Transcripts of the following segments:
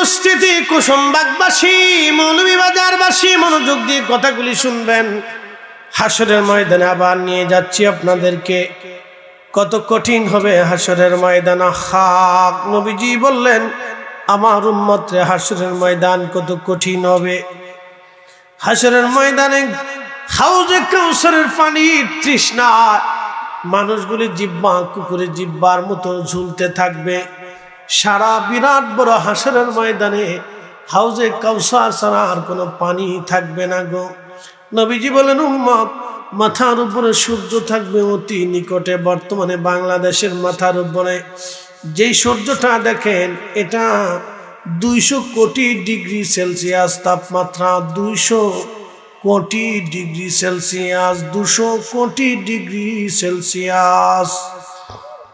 উপস্থিতি কুসুমবাগবাসী, মৌলভীবাজারবাসী, মনোযোগ দিয়ে কথাগুলি শুনবেন। হাসরের ময়দানে আবার নিয়ে যাচ্ছি আপনাদেরকে। কত কঠিন হবে হাসরের ময়দান। হাক নবীজি বললেন আমার উম্মতরে হাসরের ময়দান কত কঠিন হবে। হাসরের ময়দানে হাউজে কাউসারের পানির তৃষ্ণা মানুষগুলি জিব্বা কুকুরের জিব্বার মতো ঝুলতে থাকবে। সারা বিরাট বড় হাসরের ময়দানে হাউজে কাউসার ছাড়া আর কোনো পানি থাকবে না গো। নবীজি বলেন উম্মত, মাথার উপরে সূর্য থাকবে অতি নিকটে। বর্তমানে বাংলাদেশের মাথার উপরে যেই সূর্যটা দেখেন, এটা 200 কোটি ডিগ্রি সেলসিয়াস তাপমাত্রা। 200 কোটি ডিগ্রি সেলসিয়াস, 200 কোটি ডিগ্রি সেলসিয়াস।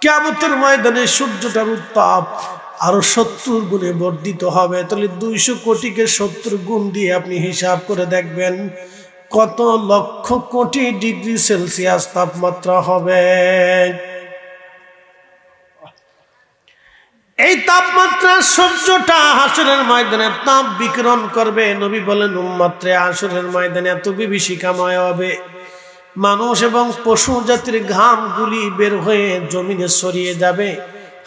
কিয়ামতের ময়দানে সূর্যটার উত্তাপ আরো 70 গুণে বর্ধিত হবে। তাহলে 200 কোটিকে 70 গুণ দিয়ে আপনি হিসাব করে দেখবেন কত লক্ষ কোটি ডিগ্রি সেলসিয়াস তাপমাত্রা হবে। এই তাপমাত্রা সূর্যটা হাসরের ময়দানে তাপ বিকিরণ করবে। নবী বলেন উম্মতরে হাসরের ময়দানে এত বিভীষিকাময় হবে, মানুষ এবং পশু জাতির ঘামগুলি বের হয়ে জমিনে ছড়িয়ে যাবে।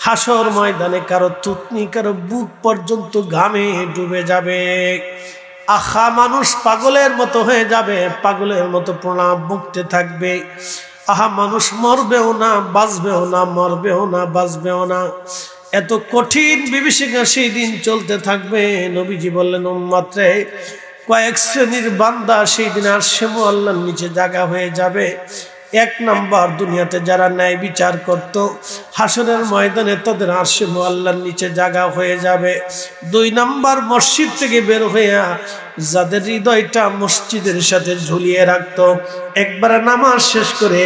হাসর ময়দানে কারো থুতনি, কারো বুক পর্যন্ত ঘামে ডুবে যাবে। আহা, মানুষ পাগলের মতো হয়ে যাবে, পাগলের মতো প্রণাম বকতে থাকবে। আহা, মানুষ মরবেও না, বাঁচবেও না, মরবেও না, বাঁচবেও না। এত কঠিন বিভীষিকা সেই দিন চলতে থাকবে। নবীজি বললেন উম্মতরে কয়েক শ্রেণীর বান্দা সেই দিন আরশে মুআল্লার নিচে জায়গা হয়ে যাবে। 1 নাম্বার, দুনিয়াতে যারা ন্যায় বিচার করত, হাসরের ময়দানে তাদের আরশে মুআল্লার নিচে জায়গা হয়ে যাবে। 2 নাম্বার, মসজিদ থেকে বের হইয়া যাদের হৃদয়টা মসজিদের সাথে ঝুলিয়ে রাখত, একবার নামাজ শেষ করে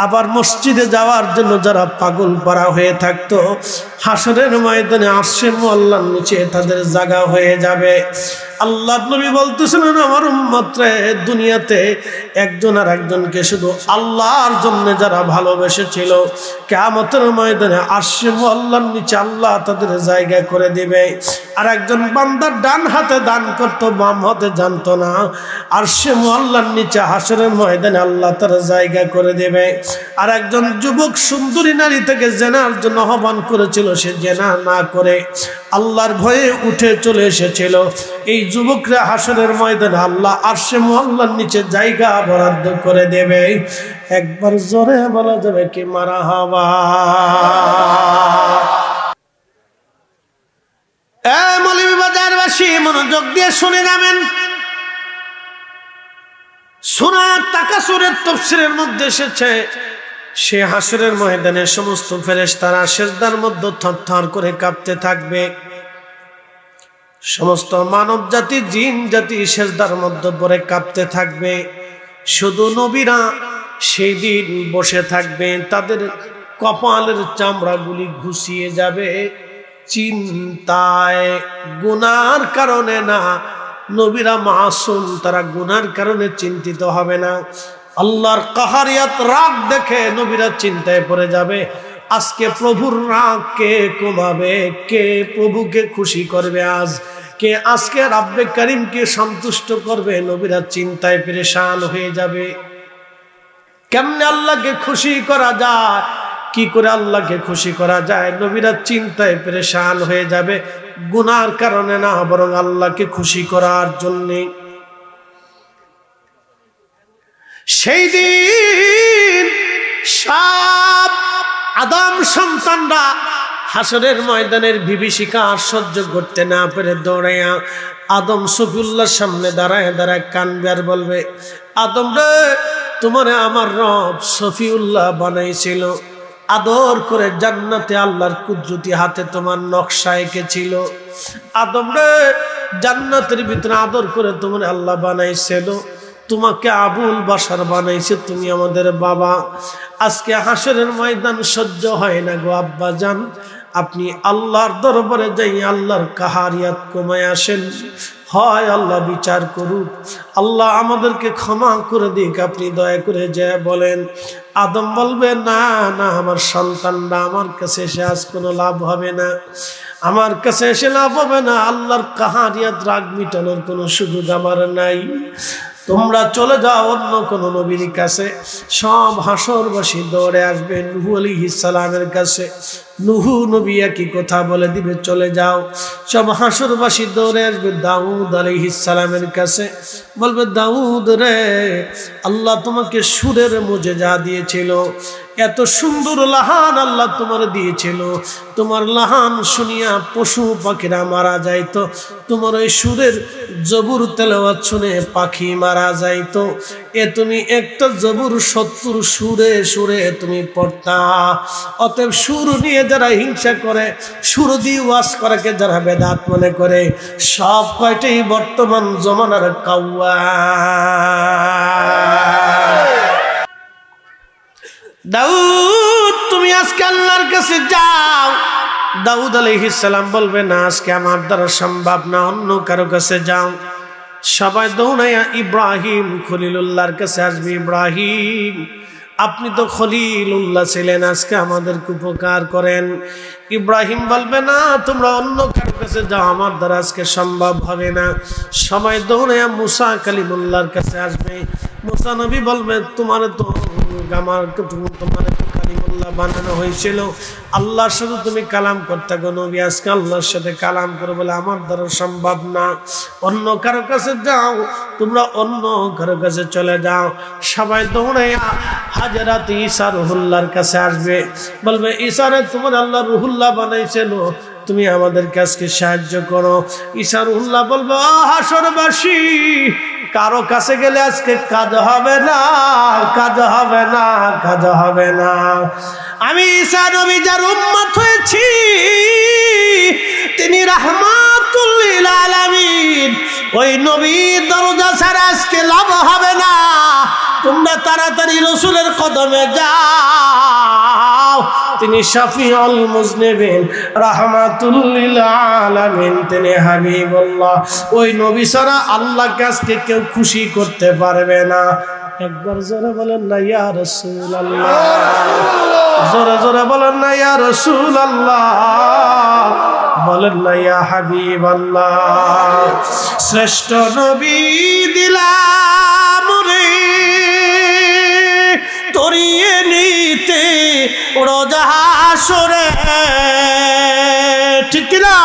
আবার মসজিদে যাওয়ার জন্য যারা পাগল পারা হয়ে থাকতো, হাসরের ময়দানে আরশে মুআল্লার নিচে তাদের জায়গা হয়ে যাবে। আল্লাহ নবী বলতেছিলেন আমার উম্মতরে দুনিয়াতে একজন আর একজনকে শুধু আল্লাহর জন্য যারা ভালোবেসেছিল, কিয়ামতের ময়দানে আরশে মুআল্লার নিচে আল্লাহ তাদের জায়গা করে দিবে। আর একজন বান্দা ডান হাতে দান করত, বাম হাতে জানতো না, আরশে মুআল্লার নিচে হাসরের ময়দানে আল্লাহ তার জায়গা করে দেবে। আর একজন যুবক সুন্দরী নারী থেকে জেনার জন্য আহ্বান করেছিল, সে জেনা না করে আল্লাহর ভয়ে উঠে চলে এসেছিল। এই যুবকরা হাসরের ময়দানে আল্লাহ আরশে মুআল্লার নিচে জায়গা বরাদ্দ করে দেবে। একবার জোরে বলা যাবে কি মারহাবা। মৌলভীবাজারবাসী মনোযোগ দিয়ে শুনে যাবেন। সূরা তাকাসুরের তাফসীরের মধ্যে এসেছে, সে হাসরের ময়দানে সমস্ত ফেরেশতারা সিজদার মধ্যে থরথর করে কাঁপতে থাকবে। সমস্ত মানব জাতি, জিন জাতি সিজদার মধ্যে পড়ে কাঁপতে থাকবে। শুধু নবীরা সেই দিন বসে থাকবে, তাদের কপালের চামড়াগুলি ঘুষিয়ে যাবে চিন্তায়। গুনার কারণে না, নবীরা মাসুম, তারা গুনার কারণে চিন্তিত হবে না। আল্লাহর কাহারিয়াত রাগ দেখে নবীরা চিন্তায় পড়ে যাবে, আজকে প্রভুর রাগ কে কমাবে, কে প্রভুকে খুশি করবে, আজ কে আজকে রাব্বে কারীমকে সন্তুষ্ট করবে। নবীরা চিন্তায় পেরেশান হয়ে যাবে। কেমনে আল্লাহকে খুশি করা যায়, কি করে আল্লাহকে খুশি করা যায়, নবীরা চিন্তায় পেরেশান হয়ে যাবে। গুনার কারণে না, বরং আল্লাহকে খুশি করার জন্য। সেই দিন সব আদম সন্তানরা হাসরের ময়দানের বিভীষিকা আর সহ্য করতে না পেরে দৌড়াইয়া আদম সফিউল্লাহর সামনে দাঁড়ায় দাঁড়ায় কানবে আর বলবে, আদম রে, তোমারে আমার রব সফিউল্লাহ বানাইছিল, আদর করে জান্নাতে আল্লাহর কুদরতি হাতে তোমার নকশা এঁকেছিল। আদম রে, জান্নাতের ভিতরে আদর করে তোমার আল্লাহ বানাইছিল, তোমাকে আবুল বাশার বানাইছে, তুমি আমাদের বাবা। আজকে হাসরের ময়দান সহ্য হয় না গো আব্বা জান, আপনি আল্লাহর দরবারে যাই আল্লাহর কাহারিয়াত কমায় আসেন, হয় আল্লাহ বিচার করুক, আল্লাহ আমাদেরকে ক্ষমা করে দিক। আপনি দয়া করে যা বলেন, আদম বলবে না না, আমার সন্তানরা আমার কাছে এসে আজ কোনো লাভ হবে না, আমার কাছে এসে লাভ হবে না, আল্লাহর কাহারিয়াত রাগ মিটানোর কোনো সুযোগ আমার নাই, তোমরা চলে যাও অন্য কোন নবীর কাছে। সব হাসরবাসী দৌড়ে আসবে নূহ আলাইহিস সালামের কাছে। নূহ নবী একই কথা বলে দিবে, চলে যাও। সব হাসরবাসী দৌড়ে আসবে দাউদ আলাইহিস সালামের কাছে, বলবে দাউদ রে, আল্লাহ তোমাকে সুরের মুজিজা দিয়েছিল, এত সুন্দর লাহান আল্লাহ তোমার দিয়েছিল, তোমার লাহান শুনিয়া পশু পাখিরা মারা যাইতো, তোমার ওই সুরের জবুর তেলাওয়াত শুনে পাখি মারা যাইতো, এ তুমি একটা জবুর ৭০ সুরে সুরে তুমি পড়তা। অতএব সুর নিয়ে যারা হিংসা করে, সুর দিয়ে ওয়াজ করাকে যারা বেদাত মনে করে, সব কয়টাই বর্তমান জমানার কাওয়া। দাউদ তুমি আজকে আল্লাহর কাছে যাও। দাউদ আলাইহিস সালাম বলবে না, আজকে আমার দ্বারা সম্ভব না, অন্য কারো কাছে যাও। সবাই দৌড়াইয়া ইব্রাহিম খলিলুল্লাহর কাছে আসবে। ইব্রাহিম, আপনি তো খলিলুল্লাহ ছিলেন, আজকে আমাদেরকে উপকার করেন। ইব্রাহিম বলবে না, তোমরা অন্য কারো কাছে যাও, আমার দ্বারা আজকে সম্ভব হবে না। সবাই দৌড়াইয়া মুসা কালিমুল্লাহর কাছে আসবে। মুসা নবী বলবে, তোমার তো কালিমুল্লাহ বানানো হয়েছিল, আল্লাহর সাথে তুমি কালাম করতে গো নবী, আজকে আল্লাহর সাথে কালাম করে বলে আমার দ্বারা সম্ভব না, অন্য কারো কাছে যাও, তোমরা অন্য কারো কাছে চলে যাও। সবাই দৌড়াইয়া হাজরাত ঈসা রুহুল্লাহর কাছে আসবে। বলবে, ঈসা রে, তোমার আল্লাহ রুহুল্লাহ বানাইছিল, তুমি আমাদেরকে আজকে সাহায্য করো। ঈসা রুহুল্লাহ বলবে, হাসরবাসী, কারো কাছে গেলে আজকে কাজ হবে না, কাজ হবে না, কাজ হবে না। আমি ঈসা নবী যার উম্মত হয়েছি, তিনি রাহমাতুল লিল আলামিন, ওই নবীর দরজা ছাড়া আজকে লাভ হবে না। তোমরা তাড়াতাড়ি রাসূলের কদমে যাও, তিনি শাফিউল মুজনিবিন, রাহমাতুল লিল আলামিন, তিনি হাবিবুল্লাহ। ওই নবী ছাড়া আল্লাহকে আজকে কেউ খুশি করতে পারবে না। একবার জোরে বলেন না ইয়া রাসূলুল্লাহ, জোরে জোরে বলেন না ইয়া রাসূলুল্লাহ, বলেন না ইয়া হাবিবাল্লাহ। শ্রেষ্ঠ নবী দিলাম রে তরিয়ে নিতে রোজা হাসরে, ঠিক না?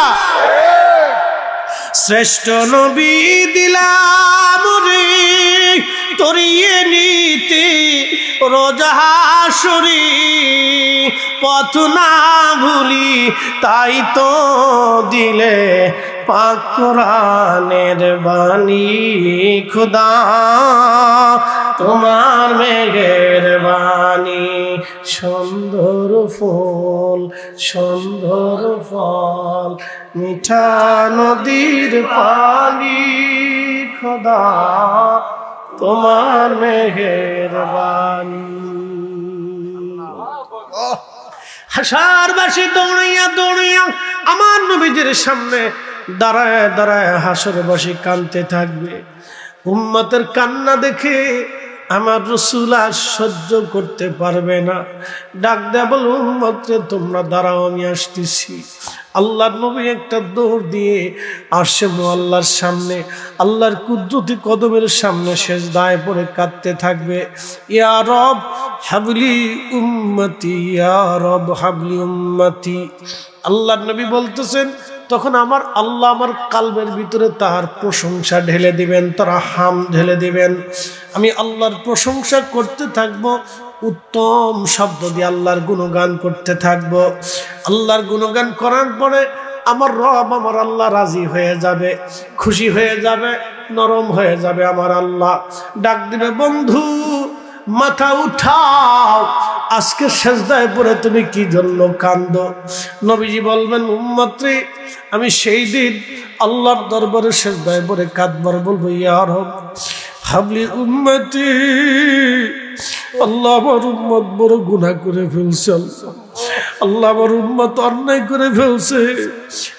শ্রেষ্ঠ নবী দিলাম রে তরিয়ে নিতে রোজা হাসরে, পথ না ভুলি তাই তো দিলে পাক কোরআনের বাণী, খোদা তোমার মেঘের বাণী, সুন্দর ফুল সুন্দর ফল, মিঠা নদীর পানি, খোদা তোমার মেঘের বাণী। হাসরবাসী দৌড়াইয়া দৌড়াইয়া আমার নবীজির সামনে দাঁড়ায় দাঁড়ায় হাসরবাসী কাঁদতে থাকবে। উম্মতের কান্না দেখে আমার রাসূল আর সহ্য করতে পারবে না, ডাক দেয়া বল, উম্মত রে, তোমরা দাঁড়াও, আমি আসতেছি। আল্লাহর নবী একটা দৌড় দিয়ে আরশে মুআল্লার সামনে, আল্লাহর কুদরতি কদমের সামনে সিজদায় পড়ে কাঁদতে থাকবে। ইয়া রব হাবলি উম্মতি, ইয়া রব হাবলি উম্মতি। আল্লাহর নবী বলতেছেন, তখন আমার আল্লাহ আমার কালবের ভিতরে তার প্রশংসা ঢেলে দিবেন, তারা হাম ঢেলে দিবেন। আমি আল্লাহর প্রশংসা করতে থাকবো, উত্তম শব্দ দিয়ে আল্লাহর গুণগান করতে থাকবো। আল্লাহর গুণগান করার পরে আমার রব, আমার আল্লাহ রাজি হয়ে যাবে, খুশি হয়ে যাবে, নরম হয়ে যাবে। আমার আল্লাহ ডাক দিবে, বন্ধু মাথা উঠাও, আজকে সেজদায় পড়ে তুমি কি জন্য কান্দো? নবীজি বলবেন, উম্মত রে, আমি সেই দিন আল্লাহর দরবারে সেজদায় পড়ে কাঁদবার বলবো, ইয়া রব হাবলি উম্মতি, আল্লাহ আমার উম্মত বড় গুনাহ করে ফেলছে, আল্লাহ আমার উম্মত অন্যায় করে ফেলছে,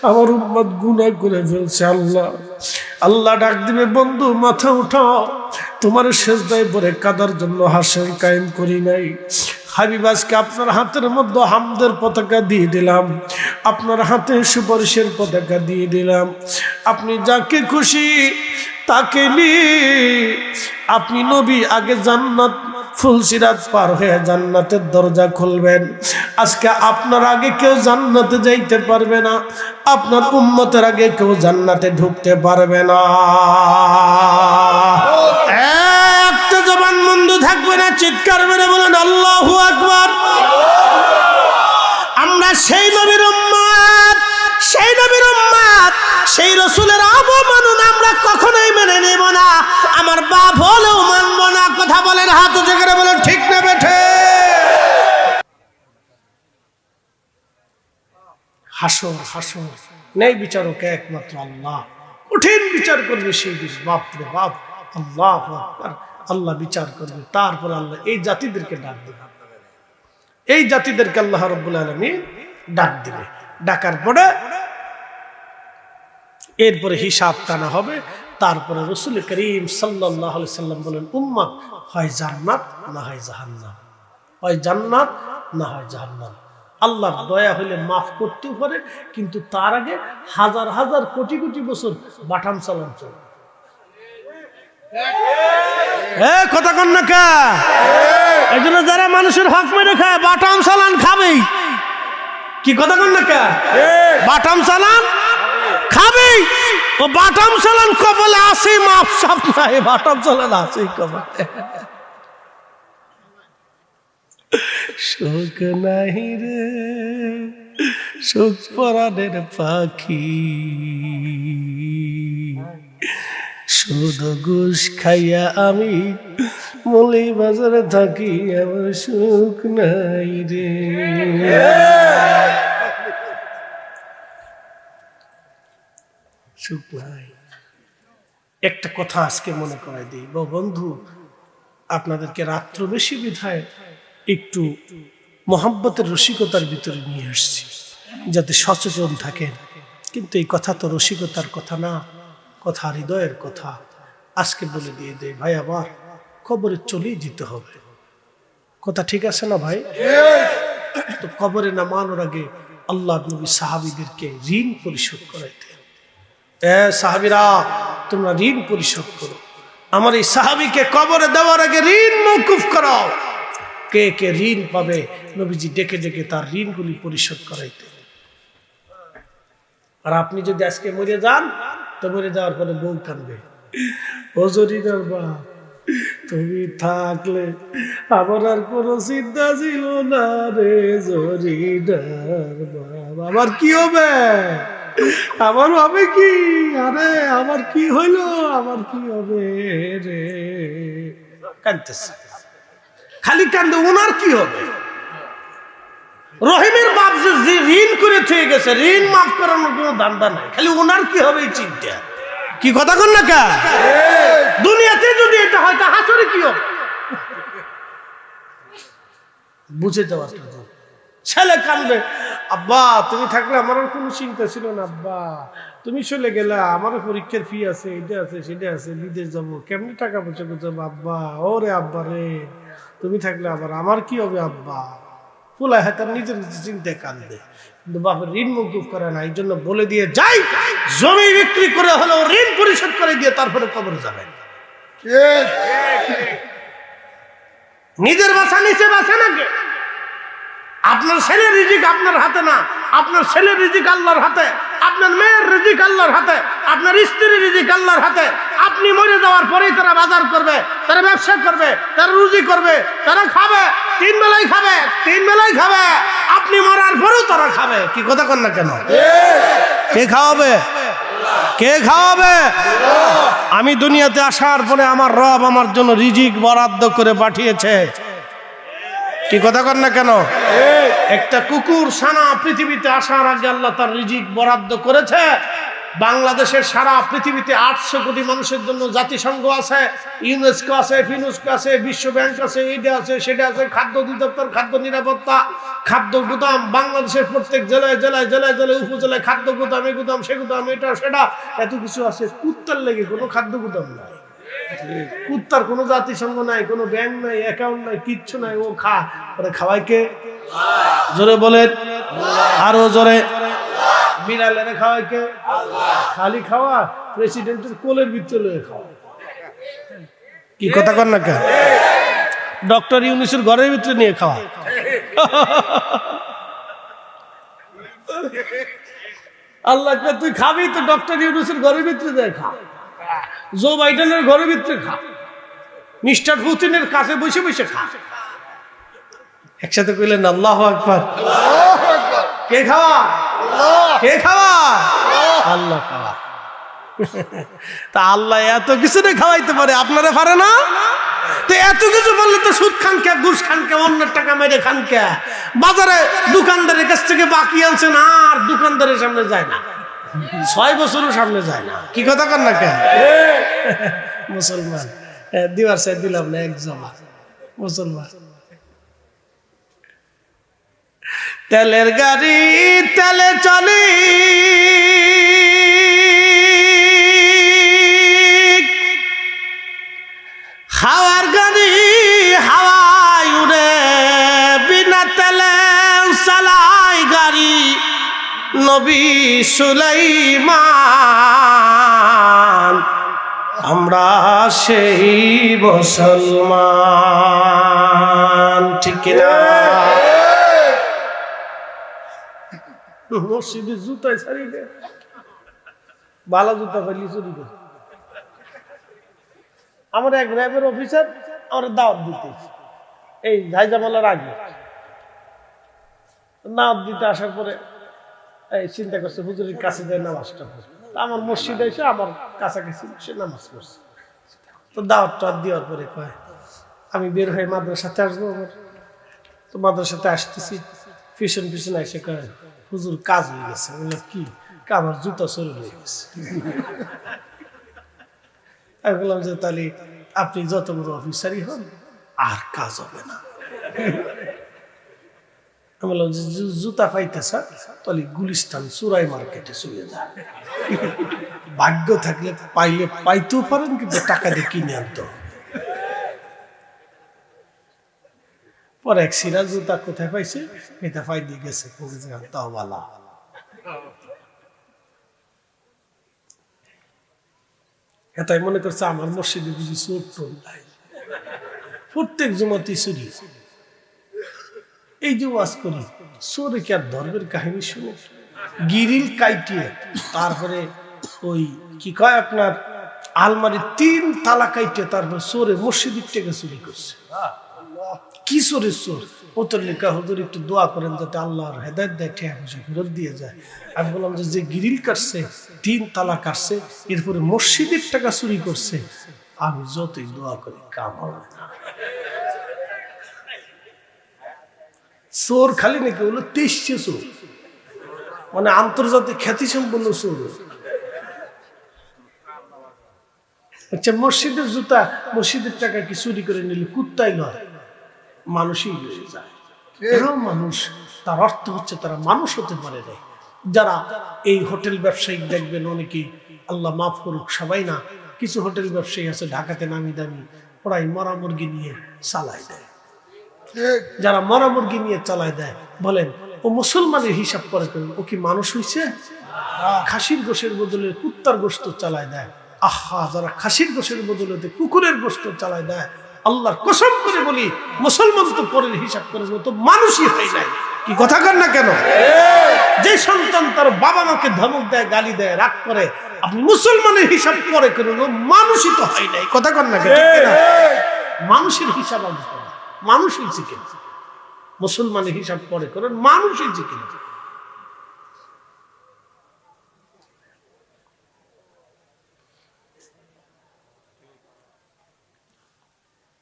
আমার উম্মত গুনাহ করে ফেলছে। আল্লাহ আল্লাহ ডাক দিবে, বন্ধু মাথা উঠাও, তোমার সেজদায় পড়ে কাদার জন্য হাসর কায়েম করি নাই। হাবিব আজকে আপনার হাতের মধ্যে হামদের পতাকা দিয়ে দিলাম, আপনার হাতে সুপারিশের পতাকা দিয়ে দিলাম। আপনি যাকে খুশি তাকে নিয়ে আপনি নবী আগে জান্নাত ফুলসিরাত পার হয়ে জান্নাতের দরজা খুলবেন। আজকে আপনার আগে কেউ জান্নাতে যাইতে পারবে না, আপনার উম্মতের আগে কেউ জান্নাতে ঢুকতে পারবে না। একটা জবান বন্ধ থাকবে না, চিৎকার মেরে বলেন আল্লাহু আকবার। আমরা সেই নবীর উম্মত, সেই নবীর উম্মত, সেই রাসূলের অবমাননা আমরা কখনোই মেনে নেব না। আমার বাপ হলেও মানব না। কথা বলেন, হাত উঁচু করে বলেন ঠিক না বেঠে। হাসর, হাসর নেই বিচারক একমাত্র আল্লাহ। কঠিন বিচার করবে সেই দিন। বাপ রে বাপ, আল্লাহু আকবার। আল্লাহ বিচার করবে, তারপরে আল্লাহ এই জাতিদেরকে ডাক দেবে। এই জাতিদেরকে আল্লাহ রাব্বুল আলামিন ডাক দিবে। ডাকার পরে এরপরে হিসাব টানা হবে। তারপরে রাসূল করিম সাল্লাল্লাহু আলাইহি সাল্লাম বলেন, উম্মত হয় জান্নাত না হয় জাহান্নাম, হয় জান্নাত না হয় জাহান্নাম। আল্লাহর দয়া হলে মাফ করতেও পারে, কিন্তু তার আগে হাজার হাজার কোটি কোটি বছর বাটাম চালান চলে। কথা কন না কা? এই জন্য যারা মানুষের হক মেরে খায় বাটাম চালান খাবেই। কি কথা কন না কা? বাটাম চালান খাবেই। ও বাটাম চালান কপালে আছে, মাপ সাপ নাই, বাটাম চালান আছে কপালে। শোক নাহি রে শোক পরাণের পাখি, শুধু ঘুষ খাইয়া আমি মলি বাজারে থাকি, আমার সুখ নাই রে। সুখ নাই। একটা কথা আজকে মনে করাই দিই বন্ধু, আপনাদেরকে রাত্র বেশি বিধায় একটু মোহাব্বতের রসিকতার ভিতরে নিয়ে আসছি, যাতে সচেতন থাকেন। কিন্তু এই কথা তো রসিকতার কথা না, কথা হৃদয়ের কথা। আজকে বলে দিয়ে দেয় ভাই, আবার কবরে চলেই যেতে হবে। কথা ঠিক আছে না ভাই? তো কবরে নামানোর আগে আল্লাহ নবী সাহাবীদেরকে ঋণ পরিশোধ করাইতেন। সাহাবীরা তোমরা ঋণ পরিশোধ করো। আমার এই সাহাবীকে কবরে দেওয়ার আগে ঋণ মওকুফ করাও। কে কে ঋণ পাবে নবীজি ডেকে ডেকে তার ঋণগুলি পরিশোধ করাইতেন। আর আপনি যদি আজকে মরে যান, তো মরে যাওয়ার পরে বউ কাঁদবে, ও জরিনার বাপ তুমি থাকলে আমার আর কোনো চিন্তা ছিল না রে জরিনার বাপ। আমার কি হবে? আমার হবে কি? আরে আমার কি হইলো? আমার কি হবে রে? কাঁদতেছে, খালি কান্দে। ওনার কি হবে? রহিমের বাপ যে ঋণ করে থয়ে গেছে, ঋণ মাফ করানোর কোনো ধান্দা নাই, খালি ওনার কি হবে এই চিন্তা। কি কথা কন না কা? দুনিয়াতে যদি এটা হয় তা হাসরে কি হবে? বুঝে যাওয়ার ছেলে কান্দবে, আব্বা তুমি থাকলে আমার আর কোনো চিন্তা ছিল না, আব্বা তুমি চলে গেলে আমারও পরীক্ষার ফি আছে, এটা আছে সেটা আছে, বিদেশ যাবো, কেমনি টাকা পয়সা করতে আব্বা। ওরে আব্বা রে, তুমি থাকলে আবার আমার কি হবে আব্বা? ফুলা হাতার নিজের চিন্তায় কান্দে, কিন্তু বাপের ঋণ মওকুফ করে না। এই জন্য বলে দিয়ে যাই, জমি বিক্রি করে হলেও ঋণ পরিশোধ করে দিয়ে তারপরে কবরে যাবেন। নিজের বাসা নিচে বাসা নাকি? আপনার ছেলের রিজিক আপনার হাতে না, আপনার ছেলের রিজিক আল্লাহর হাতে, আপনার মেয়ের রিজিক আল্লাহর হাতে, আপনার স্ত্রীর রিজিক আল্লাহর হাতে। আপনি মরে যাওয়ার পরেই তারা বাজার করবে, তারা ব্যবসা করবে, তারা রুজি করবে, তারা খাবে, তিন বেলায় খাবে, তিন বেলায় খাবে। আপনি মরার পরেও তারা খাবে। কি কথা কন না কেন? কে খাওয়াবে? কে খাওয়াবে? আমি দুনিয়াতে আসার পরে আমার রব আমার জন্য রিজিক বরাদ্দ করে পাঠিয়েছে। কি কথা কন না কেন? একটা কুকুর সানা পৃথিবীতে আসার আগে আল্লাহ তার রিজিক বরাদ্দ করেছে। বাংলাদেশের সারা পৃথিবীতে 800 কোটি মানুষের জন্য জাতিসংঘ আছে, ইউনেস্কো আছে, ফিনুস্কো আছে, বিশ্ব ব্যাংক আছে, এইটা আছে সেটা আছে, খাদ্য অধিদপ্তর, খাদ্য নিরাপত্তা, খাদ্য গুদাম। বাংলাদেশের প্রত্যেক জেলায় জেলায় জেলায় জেলায় উপজেলায় খাদ্য গুদাম, এই গুদাম সে গুদাম, এটা সেটা এত কিছু আছে। কুত্তার লেগে কোনো খাদ্য গুদাম নাই। কুত্তার কোনো জাতিসংঘ নাই, কোনো ব্যাংক নাই, অ্যাকাউন্ট নাই, কিচ্ছু নাই, ও খাওয়ায় কে? জোরে বলেন, আরো জোরে। বিড়ালেরা খাওয়ায় কে? খালি খাওয়া প্রেসিডেন্টের কোলের ভিতরে খাওয়া। কি কথা কর না কে? ডক্টর ইউনূসের ঘরের ভিতরে নিয়ে খাওয়া। আল্লাহ তুই খাবি তো ডক্টর ইউনূসের ঘরের ভিতরে যায় খা, জো বাইডেনের ঘরের ভিতরে খা, মিস্টার পুতিনের কাছে বসে বসে খা। একসাথে কইলেন আল্লাহু আকবার। কে খাওয়া? কে খাওয়া? আল্লাহ খাওয়া। তা আল্লাহ এত কিছু খাওয়াইতে পারে, আপনারা পারে না? তো এত কিছু বললে তো সুদ খান কে, ঘুষ খান কে, অন্যের টাকা মেরে খান কে? বাজারে দোকানদারের কাছ থেকে বাকি আনছেন আর দোকানদারের সামনে যায় না, 6 বছরও সামনে যায় না। কি কথা কর না কে? মুসলমান দিবার চাই দিলাম না এক জমা মুসলমান। তেলের গাড়ি তেলে চলি, হাওয়ার গাড়ি হাওয়ায় উড়ে, বিনা তেলে চালাই গাড়ি নবী সুলাইমান। আমরা সেই মুসলমান, ঠিক কিনা? মসজিদের জুতায় ছাড়ি দে, বালা জুতা ফেলি চুরি করে। আমার এক র্যাবের অফিসার আমার দাওয়াত দিতে, এই ঝাইজামালার আগে দাওয়াত দিতে আসার পরে এই চিন্তা করছে হুজুরের কাছে যায় নামাজটা পড়ে। আমার মসজিদে এসে আমার কাছাকাছি সে নামাজ পড়ছে। তো দাওয়াত দেওয়ার পরে কয় আমি বের হয়ে মাদ্রাসাতে আসবো। তো মাদ্রাসাতে আসতেছি, পিছন পিছন এসে কয় হুজুর কাজ হয়ে গেছে। বললাম কি? আমার জুতা চলে হয়ে গেছে। আমি বললাম যে তাহলে আপনি যত বড় অফিসারই হন আর কাজ হবে না। আমি বললাম যে জুতা পাইতেছ তাহলে গুলিস্তান চুরাই মার্কেটে চলে যান, ভাগ্য থাকলে পাইলে পাইতেও পারেন, কিন্তু টাকা দিয়ে কিনে আনতে হবে। পরে এক সিরা জুতা কোথায় পাইছে, এটা পাই দিয়ে গেছে তাও বালা। এটাই মনে করছে আমার মসজিদে বুঝি চোর টোর নাই, প্রত্যেক জুমাতেই চুরি। এই যে ওয়াজ করি, চোরে কি আর ধর্মের কাহিনী শুনে গিরিল কাইটিয়ে তারপরে ওই কি কয় আপনার আলমারি 3 তালা কাইটিয়ে তারপর চোরে মসজিদের থেকে চুরি করছে। কি চোরের চোর? ওতর লেখা হুজুর একটু দোয়া করেন যাতে আল্লাহর হেদায়েত দেয়, টাকা পয়সা ফেরত দিয়ে যায়। আমি বললাম যে গিরিল কাটছে, 3 তালা কাটছে, এরপরে মসজিদের টাকা চুরি করছে, আমি যতই দোয়া করি কাম হবে না। চোর খালি নাকি হলো 23 চোর, মানে আন্তর্জাতিক খ্যাতি সম্পন্ন চোর। আচ্ছা, মসজিদের জুতা মসজিদের টাকা কি চুরি করে নিলে কুত্তাই নয়, মানুষই লয়ে যায়। এরাও মানুষ, তার অর্থ হচ্ছে তারা মানুষ হতে পারে না। যারা এই হোটেল ব্যবসায়িক দেখবেন অনেকেই, আল্লাহ মাফ করুক সবাই না, কিছু হোটেল ব্যবসায়ী আছে ঢাকাতে নামি দামি, ওরাই মরা মুরগি নিয়ে চালায় দেয়। যারা মরা মুরগি নিয়ে চালায় দেয়, বলেন ও মুসলমানের হিসাব করে কেন? ও কি মানুষ হইছে? খাসির গোশের বদলে কুত্তার গোশত চালায় দেয়। আহা, যারা খাসির গোশের বদলে কুকুরের গোশত চালায় দেয়, আল্লাহর কসম করে বলি মুসলমান তো পরের হিসাব করে তো মানুষই হয় নাই। কি কথা কর না কেন? যে সন্তান তার বাবা মাকে ধমক দেয়, গালি দেয়, রাগ করে, আপনি মুসলমানের হিসাব করে কেন? মানুষই তো হয় নাই। কথা কর না কেন? মানুষের হিসাব আগে করেন, মানুষ হয়েছে কিনা। মুসলমানের হিসাব পরে করেন, মানুষ হয়েছে কিনা।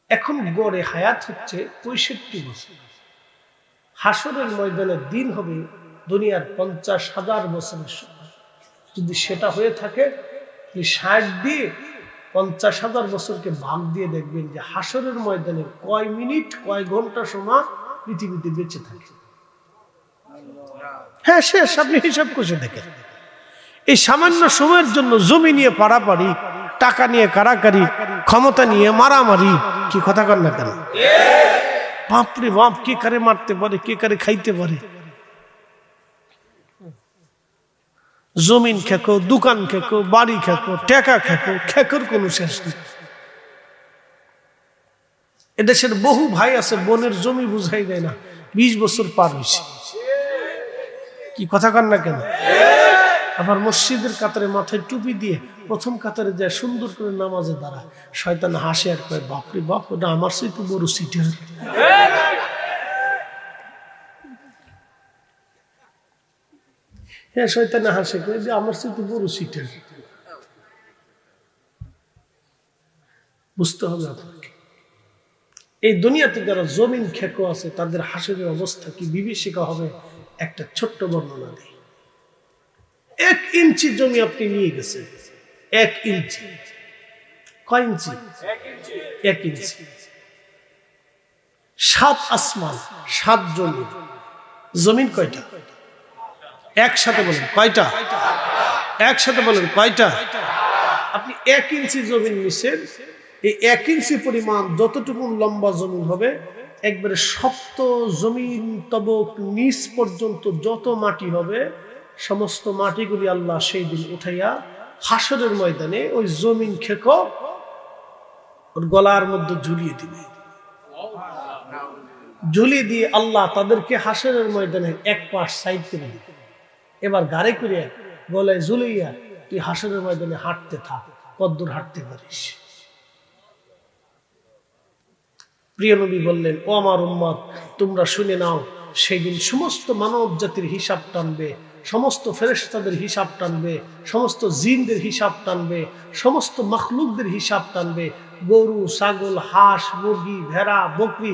এখন গড়ে হায়াত হচ্ছে 65 বছর। হাসরের ময়দানের দিন হবে দুনিয়ার 50,000 বছরের সময়। যদি সেটা হয়ে থাকে 60 দিয়ে 50,000 বছরকে ভাগ দিয়ে দেখবেন যে হাসরের ময়দানে কয় মিনিট কয় ঘন্টা সময় পৃথিবীতে বেঁচে থাকে। হ্যাঁ, শেষ। আপনি হিসাব করে দেখেন, এই সামান্য সময়ের জন্য জমি নিয়ে পারাপারি টাকা নিয়ে কারাকারি, ক্ষমতা নিয়ে মারামারি। কি কথা কর না কেন? বাপরে বাপ, কে কারে মারতে পারে, কে কারে খাইতে পারে। জমিন খেকো, দোকান খেকো, বাড়ি খেকো, টাকা খেকো, খেকোর কোনো শেষ নেই। এদেশের বহু ভাই আছে বোনের জমি বুঝাই দেয় না, 20 বছর পার হয়েছে। কি কথা কর না কেন? আবার মসজিদের কাতারে মাথায় টুপি দিয়ে প্রথম কাতারে যায়, সুন্দর করে নামাজে দাঁড়ায়। শয়তান হাসে আর কয়, বাপরে বাপ, ওটা আমার চেয়ে তো বড় সিটার। হ্যাঁ, শয়তান হাসে কয় যে আমার চেয়ে তো বড় সিটার। বুঝতে হবে আপনাকে, এই দুনিয়াতে যারা জমিন খেকো আছে তাদের হাসির অবস্থা কি বিভীষিকা হবে। একটা ছোট্ট বর্ণনা দিই। 1 ইঞ্চি জমি আপনি নিয়ে গেছেন, 1 ইঞ্চি। কয় ইঞ্চি? 1 ইঞ্চি। 7 আসমান, 7 জমি। জমিন কয়টা? একসাথে বলেন কয়টা? একসাথে বলেন কয়টা? আপনি 1 ইঞ্চি জমিন নিছেন। এই 1 ইঞ্চি পরিমাণ যতটুকু লম্বা জমিন হবে, একবারে শক্ত জমিন তবক নিচ পর্যন্ত যত মাটি হবে, সমস্ত মাটিগুলি আল্লাহ সেই দিন উঠাইয়া হাসরের ময়দানে ওই জমিন খেকো ওর গলার মধ্যে ঝুলিয়ে দিবে। ঝুলিয়ে দিয়ে আল্লাহ তাদেরকে হাসরের ময়দানে এক পাশ সাইড করে দিবে। এবার গাড়ি করে গলায় ঝুলিয়া তুই হাসরের ময়দানে হাঁটতে থাক, কদ্দূর হাঁটতে পারিস। প্রিয় নবী বললেন, ও আমার উম্মত, তোমরা শুনে নাও, সেই দিন সমস্ত মানব জাতির হিসাব টানবে, সমস্ত ফেরেশতাদের হিসাব টানবে, সমস্ত জিনদের হিসাব টানবে, সমস্ত মখলুকদের হিসাব টানবে। গরু, ছাগল, হাঁস, মুরগি, ভেড়া, বকরি,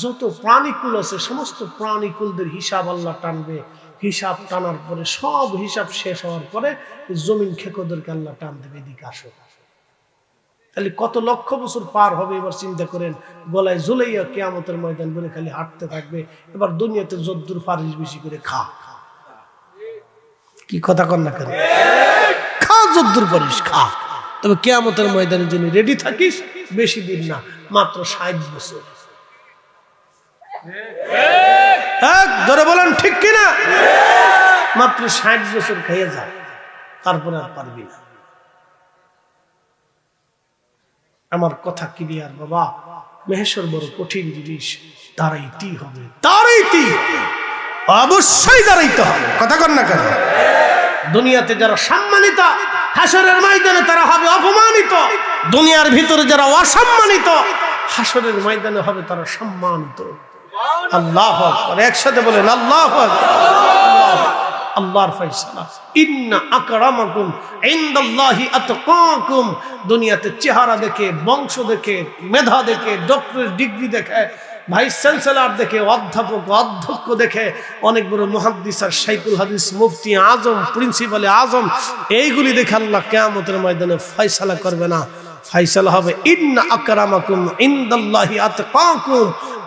যত প্রাণীকুল আছে সমস্ত প্রাণীকুলদের হিসাব আল্লাহ টানবে। হিসাব টানার পরে, সব হিসাব শেষ হওয়ার পরে জমিন খেকোদেরকে আল্লাহ টান দেবে, এদিকে আসো। তাহলে কত লক্ষ বছর পার হবে এবার চিন্তা করেন। গলায় ঝুলাইয়া কিয়ামতের ময়দান বলে খালি হাঁটতে থাকবে। এবার দুনিয়াতে যদ্দুর পারিস বেশি করে খা। কি কথা কর না কেন? খা, যদ্দুর পারিস খা। তবে কিয়ামতের ময়দানের জন্য রেডি থাকিস। বেশি দিন না, মাত্র 60 বছর। ধরে বলেন ঠিক কিনা? মাত্র 60 বছর খাইয়ে যা, তারপরে আর পারবি না। আমার কথা ক্লিয়ার বাবা, মেহেশ্বর বড় কঠিন জিনিস। দাঁড়াইতেই হবে, দাঁড়াইতেই অবশ্যই দাঁড়াইতে হবে। কথা কর না কেন? দুনিয়াতে যারা সম্মানিত, হাসরের ময়দানে তারা হবে অপমানিত। দুনিয়ার ভিতরে যারা অসম্মানিত, হাসরের ময়দানে হবে তারা সম্মানিত। আল্লাহু আকবার, একসাথে বলেন আল্লাহু আকবার। আল্লাহর ফয়সালা, ইন্না আকরামাকুম ইনদাল্লাহি আতকাকুম। দুনিয়াতে চেহারা দেখে, বংশ দেখে, মেধা দেখে, ডক্টরের ডিগ্রি দেখে, ভাইস চ্যান্সেলর দেখে, অধ্যাপক অধ্যক্ষ দেখে, অনেক বড় মুহাদ্দিস আর শাইখুল হাদিস, মুফতি আজম, প্রিন্সিপাল আজম, এইগুলি দেখে আল্লাহ কিয়ামতের ময়দানে ফয়সালা করবে না। ফয়সালা হবে ইন্না আকরামাকুম ইনদাল্লাহি আতকাকুম।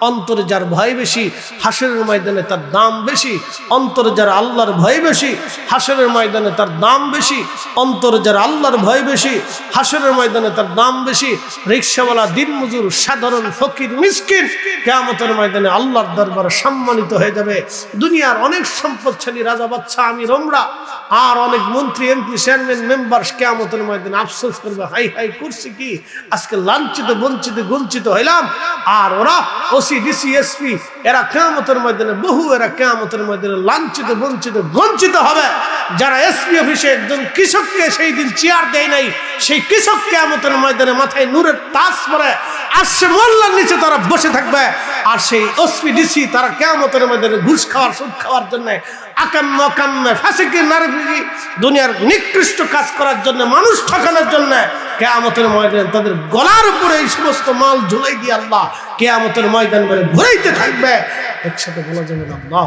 অন্তরে যার ভয় বেশি, হাসরের ময়দানে তার দাম বেশি। অন্তরে যার আল্লাহর ভয় বেশি, হাসরের ময়দানে তার দাম বেশি। অন্তরে যার আল্লাহর ভয় বেশি, হাসরের ময়দানে তার দাম বেশি। রিকশাওয়ালা, দিনমজুর, সাধারণ ফকির, মিসকিন কিয়ামতের ময়দানে আল্লাহর দরবারে সম্মানিত হয়ে যাবে। দুনিয়ার অনেক সম্পদশালী রাজা, বাদশা, আমির, ওমরা আর অনেক মন্ত্রী, এমপি, চেয়ারম্যান, মেম্বার কিয়ামতের ময়দানে আফসোস করবে, হাই হাই করছি কি, আজকে লাঞ্ছিত, বঞ্চিত, বঞ্চিত হইলাম। আর ওরা ডিসি, এসপি, এরা কিয়ামতের ময়দানে এরা কিয়ামতের ময়দানে লাঞ্ছিত, বঞ্চিত, বঞ্চিত হবে। যারা এসপি অফিসে একজন কৃষককে সেই দিন চেয়ার দেয় নাই, সেই কৃষক কিয়ামতের ময়দানে মাথায় নূরের তাজ পরে আসছে মোল্লার নিচে তারা বসে থাকবে। আর সেই এসপি, ডিসি তারা কিয়ামতের ময়দানে ঘুষ খাওয়ার, সুদ খাওয়ার জন্য, আকাম্মে কাম্মে ফাসিকি নারী, দুনিয়ার নিকৃষ্ট কাজ করার জন্য, মানুষ ঠকানোর জন্য কিয়ামতের ময়দানে তাদের গলার উপরে এই সমস্ত মাল ঝুলাই দিয়ে আল্লাহ কিয়ামতের ময়দান করে ঘুরাইতে থাকবে। একসাথে বলা যাবে না আল্লাহ।